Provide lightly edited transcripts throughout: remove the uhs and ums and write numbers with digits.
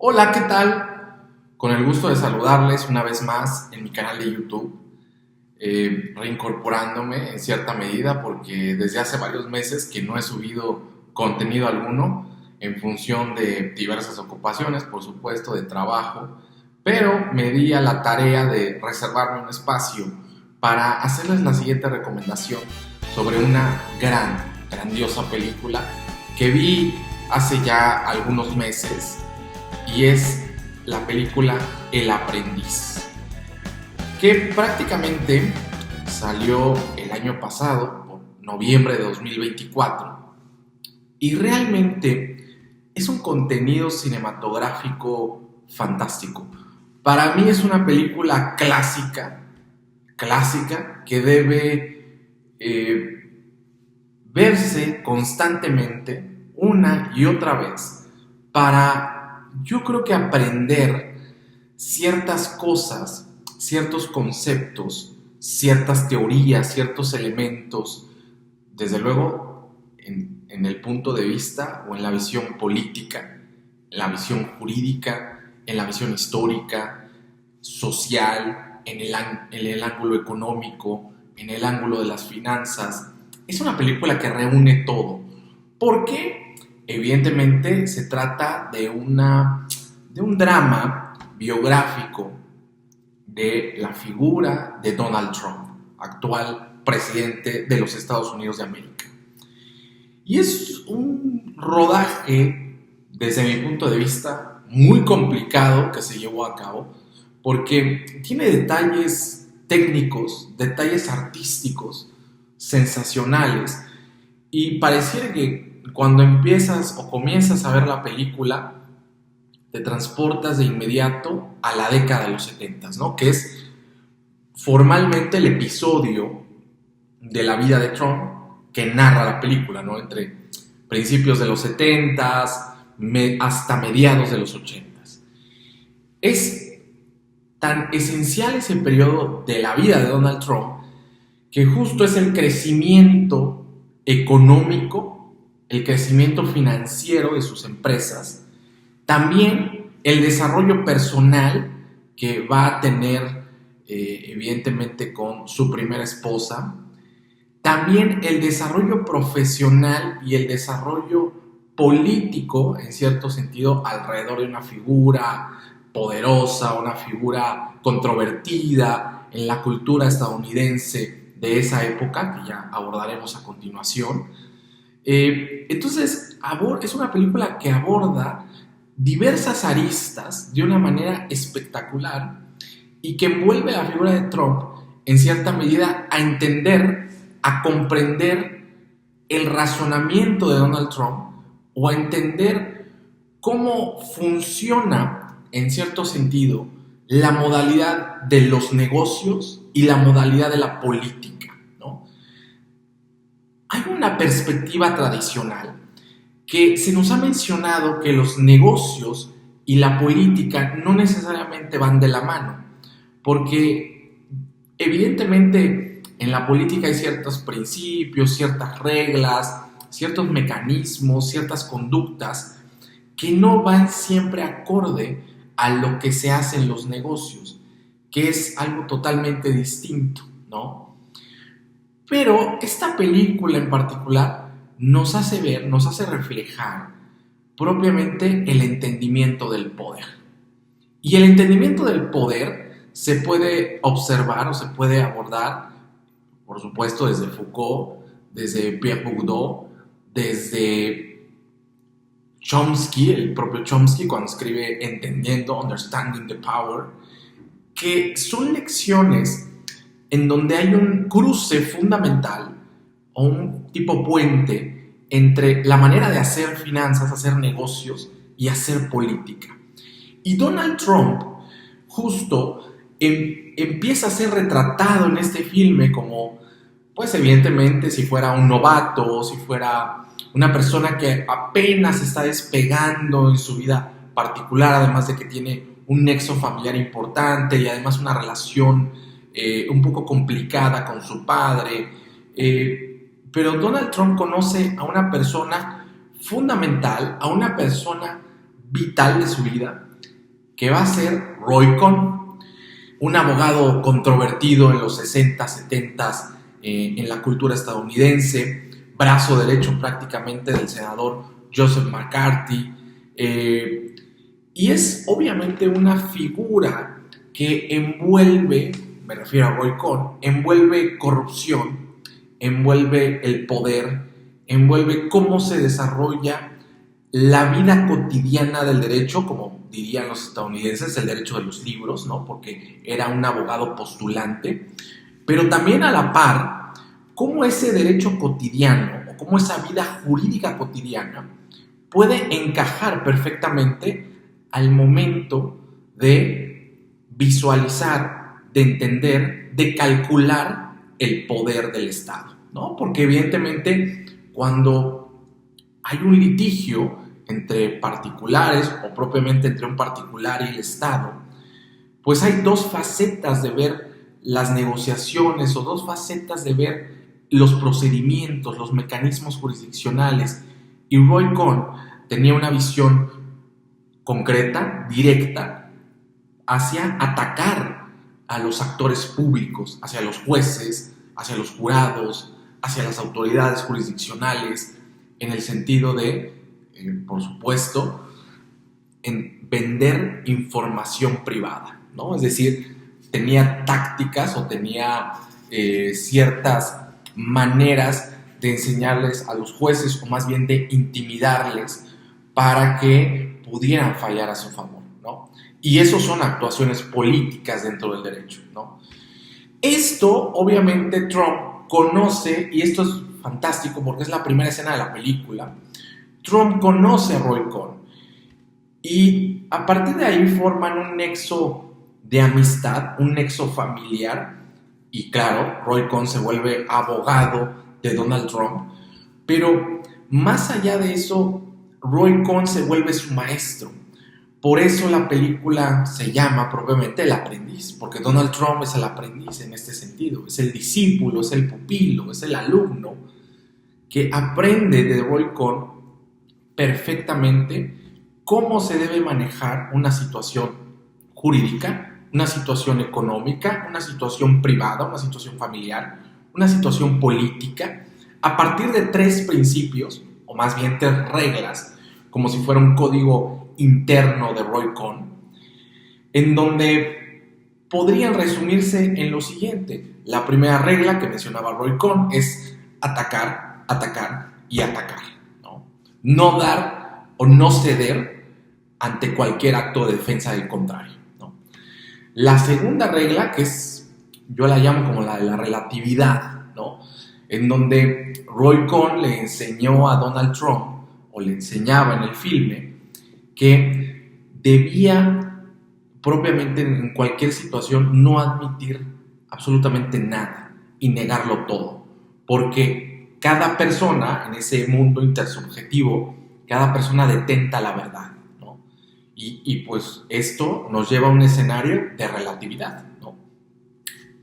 Hola, ¿qué tal? Con el gusto de saludarles una vez más en mi canal de YouTube, reincorporándome en cierta medida porque desde hace varios meses que no he subido contenido alguno en función de diversas ocupaciones, por supuesto, de trabajo, pero me di a la tarea de reservarme un espacio para hacerles la siguiente recomendación sobre una grandiosa película que vi hace ya algunos meses y es la película El Aprendiz, que prácticamente salió el año pasado, por noviembre de 2024, y realmente es un contenido cinematográfico fantástico. Para mí es una película clásica que debe verse constantemente una y otra vez para, yo creo que aprender ciertas cosas, ciertos conceptos, ciertas teorías, ciertos elementos, desde luego en el punto de vista o en la visión política, en la visión jurídica, en la visión histórica, social, en el ángulo económico, en el ángulo de las finanzas. Es una película que reúne todo. ¿Por qué? Evidentemente se trata de un drama biográfico de la figura de Donald Trump, actual presidente de los Estados Unidos de América. Y es un rodaje, desde mi punto de vista, muy complicado que se llevó a cabo, porque tiene detalles técnicos, detalles artísticos, sensacionales, y pareciera que cuando empiezas o comienzas a ver la película, te transportas de inmediato a la década de los 70, ¿no? Que es formalmente el episodio de la vida de Trump que narra la película, ¿no? Entre principios de los 70 hasta mediados de los 80. Es tan esencial ese periodo de la vida de Donald Trump que justo es el crecimiento económico, el crecimiento financiero de sus empresas, también el desarrollo personal que va a tener evidentemente con su primera esposa, también el desarrollo profesional y el desarrollo político, en cierto sentido, alrededor de una figura poderosa, una figura controvertida en la cultura estadounidense de esa época, que ya abordaremos a continuación. Entonces, es una película que aborda diversas aristas de una manera espectacular y que envuelve la figura de Trump en cierta medida a entender, a comprender el razonamiento de Donald Trump o a entender cómo funciona en cierto sentido la modalidad de los negocios y la modalidad de la política, ¿no? Hay una perspectiva tradicional que se nos ha mencionado que los negocios y la política no necesariamente van de la mano, porque evidentemente en la política hay ciertos principios, ciertas reglas, ciertos mecanismos, ciertas conductas que no van siempre acorde a lo que se hace en los negocios, que es algo totalmente distinto, ¿no? Pero esta película en particular nos hace ver, nos hace reflejar propiamente el entendimiento del poder. Y el entendimiento del poder se puede observar o se puede abordar, por supuesto, desde Foucault, desde Pierre Bourdieu, desde Chomsky, el propio Chomsky, cuando escribe Entendiendo, Understanding the Power, que son lecciones en donde hay un cruce fundamental o un tipo puente entre la manera de hacer finanzas, hacer negocios y hacer política. Y Donald Trump justo empieza a ser retratado en este filme como, pues evidentemente, si fuera un novato, si fuera una persona que apenas está despegando en su vida particular, además de que tiene un nexo familiar importante y además una relación un poco complicada con su padre. Pero Donald Trump conoce a una persona fundamental, a una persona vital de su vida, que va a ser Roy Cohn, un abogado controvertido en los 60, 70 en la cultura estadounidense, brazo derecho prácticamente del senador Joseph McCarthy, y es obviamente una figura que envuelve, me refiero a Roy Cohn, envuelve corrupción, envuelve el poder, envuelve cómo se desarrolla la vida cotidiana del derecho, como dirían los estadounidenses, el derecho de los libros, ¿no? Porque era un abogado postulante, pero también a la par, cómo ese derecho cotidiano o cómo esa vida jurídica cotidiana puede encajar perfectamente al momento de visualizar, de entender, de calcular el poder del Estado, ¿no? Porque evidentemente cuando hay un litigio entre particulares o propiamente entre un particular y el Estado, pues hay dos facetas de ver las negociaciones o dos facetas de ver los procedimientos, los mecanismos jurisdiccionales. Y Roy Cohn tenía una visión concreta, directa, hacia atacar a los actores públicos, hacia los jueces, hacia los jurados, hacia las autoridades jurisdiccionales, en el sentido de, por supuesto, en vender información privada, ¿no? Es decir, tenía tácticas o tenía ciertas maneras de enseñarles a los jueces, o más bien de intimidarles para que pudieran fallar a su favor, ¿no? Y eso son actuaciones políticas dentro del derecho, ¿no? Esto, obviamente, Trump conoce, y esto es fantástico porque es la primera escena de la película. Trump conoce a Roy Cohn y a partir de ahí forman un nexo de amistad, un nexo familiar, y claro, Roy Cohn se vuelve abogado de Donald Trump, pero más allá de eso, Roy Cohn se vuelve su maestro. Por eso la película se llama propiamente El Aprendiz, porque Donald Trump es el aprendiz en este sentido, es el discípulo, es el pupilo, es el alumno que aprende de Roy Cohn perfectamente cómo se debe manejar una situación jurídica, una situación económica, una situación privada, una situación familiar, una situación política, a partir de 3 principios, o más bien 3 reglas, como si fuera un código interno de Roy Cohn, en donde podrían resumirse en lo siguiente. La primera regla que mencionaba Roy Cohn es atacar, atacar y atacar, ¿no? No dar o no ceder ante cualquier acto de defensa del contrario, ¿no? La segunda regla, que es, yo la llamo como la de la relatividad, ¿no? En donde Roy Cohn le enseñó a Donald Trump, o le enseñaba en el filme, que debía propiamente en cualquier situación no admitir absolutamente nada y negarlo todo, porque cada persona en ese mundo intersubjetivo, cada persona detenta la verdad, ¿no? Y pues esto nos lleva a un escenario de relatividad, ¿no?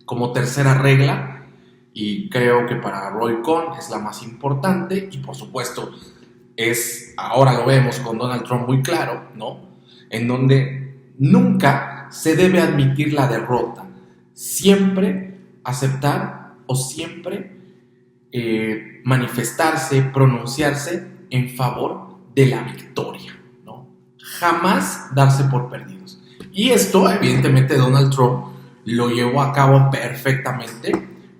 Como tercera regla, y creo que para Roy Cohn es la más importante, y por supuesto ahora lo vemos con Donald Trump muy claro, ¿no? En donde nunca se debe admitir la derrota, siempre aceptar o siempre manifestarse, pronunciarse en favor de la victoria, ¿no? Jamás darse por perdidos. Y esto, evidentemente, Donald Trump lo llevó a cabo perfectamente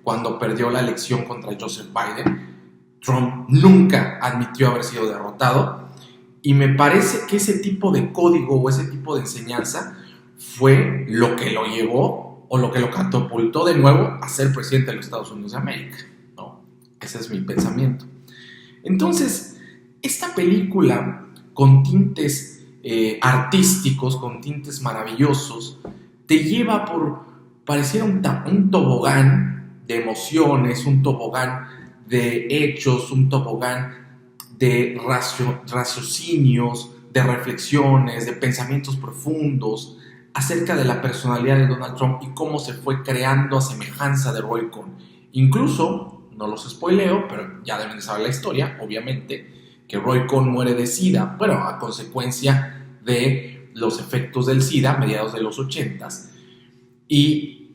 cuando perdió la elección contra Joseph Biden. Trump nunca admitió haber sido derrotado, y me parece que ese tipo de código o ese tipo de enseñanza fue lo que lo llevó o lo que lo catapultó de nuevo a ser presidente de los Estados Unidos de América, ¿no? Ese es mi pensamiento. Entonces, esta película con tintes artísticos, con tintes maravillosos, te lleva por, pareciera un tobogán de emociones, un tobogán de hechos, un tobogán de raciocinios, de reflexiones, de pensamientos profundos acerca de la personalidad de Donald Trump y cómo se fue creando a semejanza de Roy Cohn. Incluso, no los spoileo, pero ya deben de saber la historia, obviamente, que Roy Cohn muere de SIDA, bueno, a consecuencia de los efectos del SIDA a mediados de los 80s. Y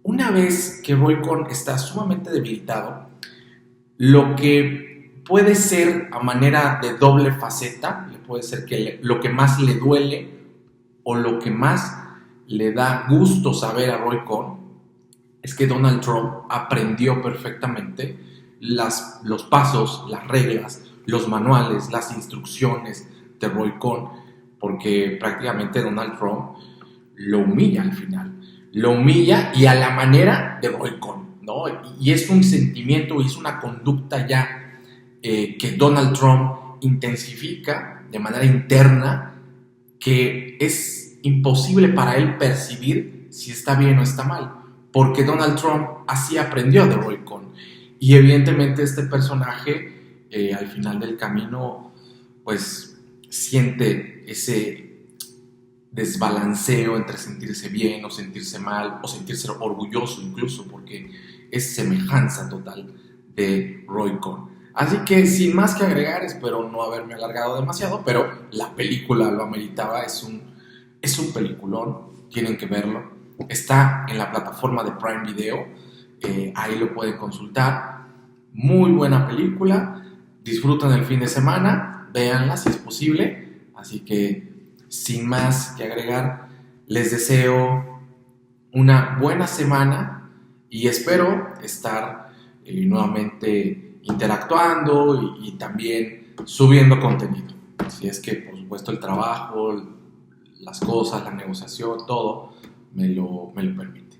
una vez que Roy Cohn está sumamente debilitado, lo que puede ser a manera de doble faceta, puede ser que lo que más le duele o lo que más le da gusto saber a Roy Cohn es que Donald Trump aprendió perfectamente los pasos, las reglas, los manuales, las instrucciones de Roy Cohn, porque prácticamente Donald Trump lo humilla al final. Lo humilla y a la manera de Roy Cohn, ¿no? Y es un sentimiento, es una conducta ya que Donald Trump intensifica de manera interna, que es imposible para él percibir si está bien o está mal, porque Donald Trump así aprendió de Roy Cohn. Y evidentemente este personaje al final del camino pues siente ese desbalanceo entre sentirse bien o sentirse mal o sentirse orgulloso incluso, porque es semejanza total de Roy Cohn. Así que sin más que agregar, espero no haberme alargado demasiado, pero la película lo ameritaba, es un peliculón, tienen que verlo. Está en la plataforma de Prime Video, ahí lo pueden consultar. Muy buena película, disfrutan el fin de semana, véanla si es posible. Así que sin más que agregar, les deseo una buena semana y espero estar nuevamente interactuando y también subiendo contenido. Si es que, por supuesto, el trabajo, las cosas, la negociación, todo me lo permite.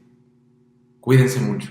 Cuídense mucho.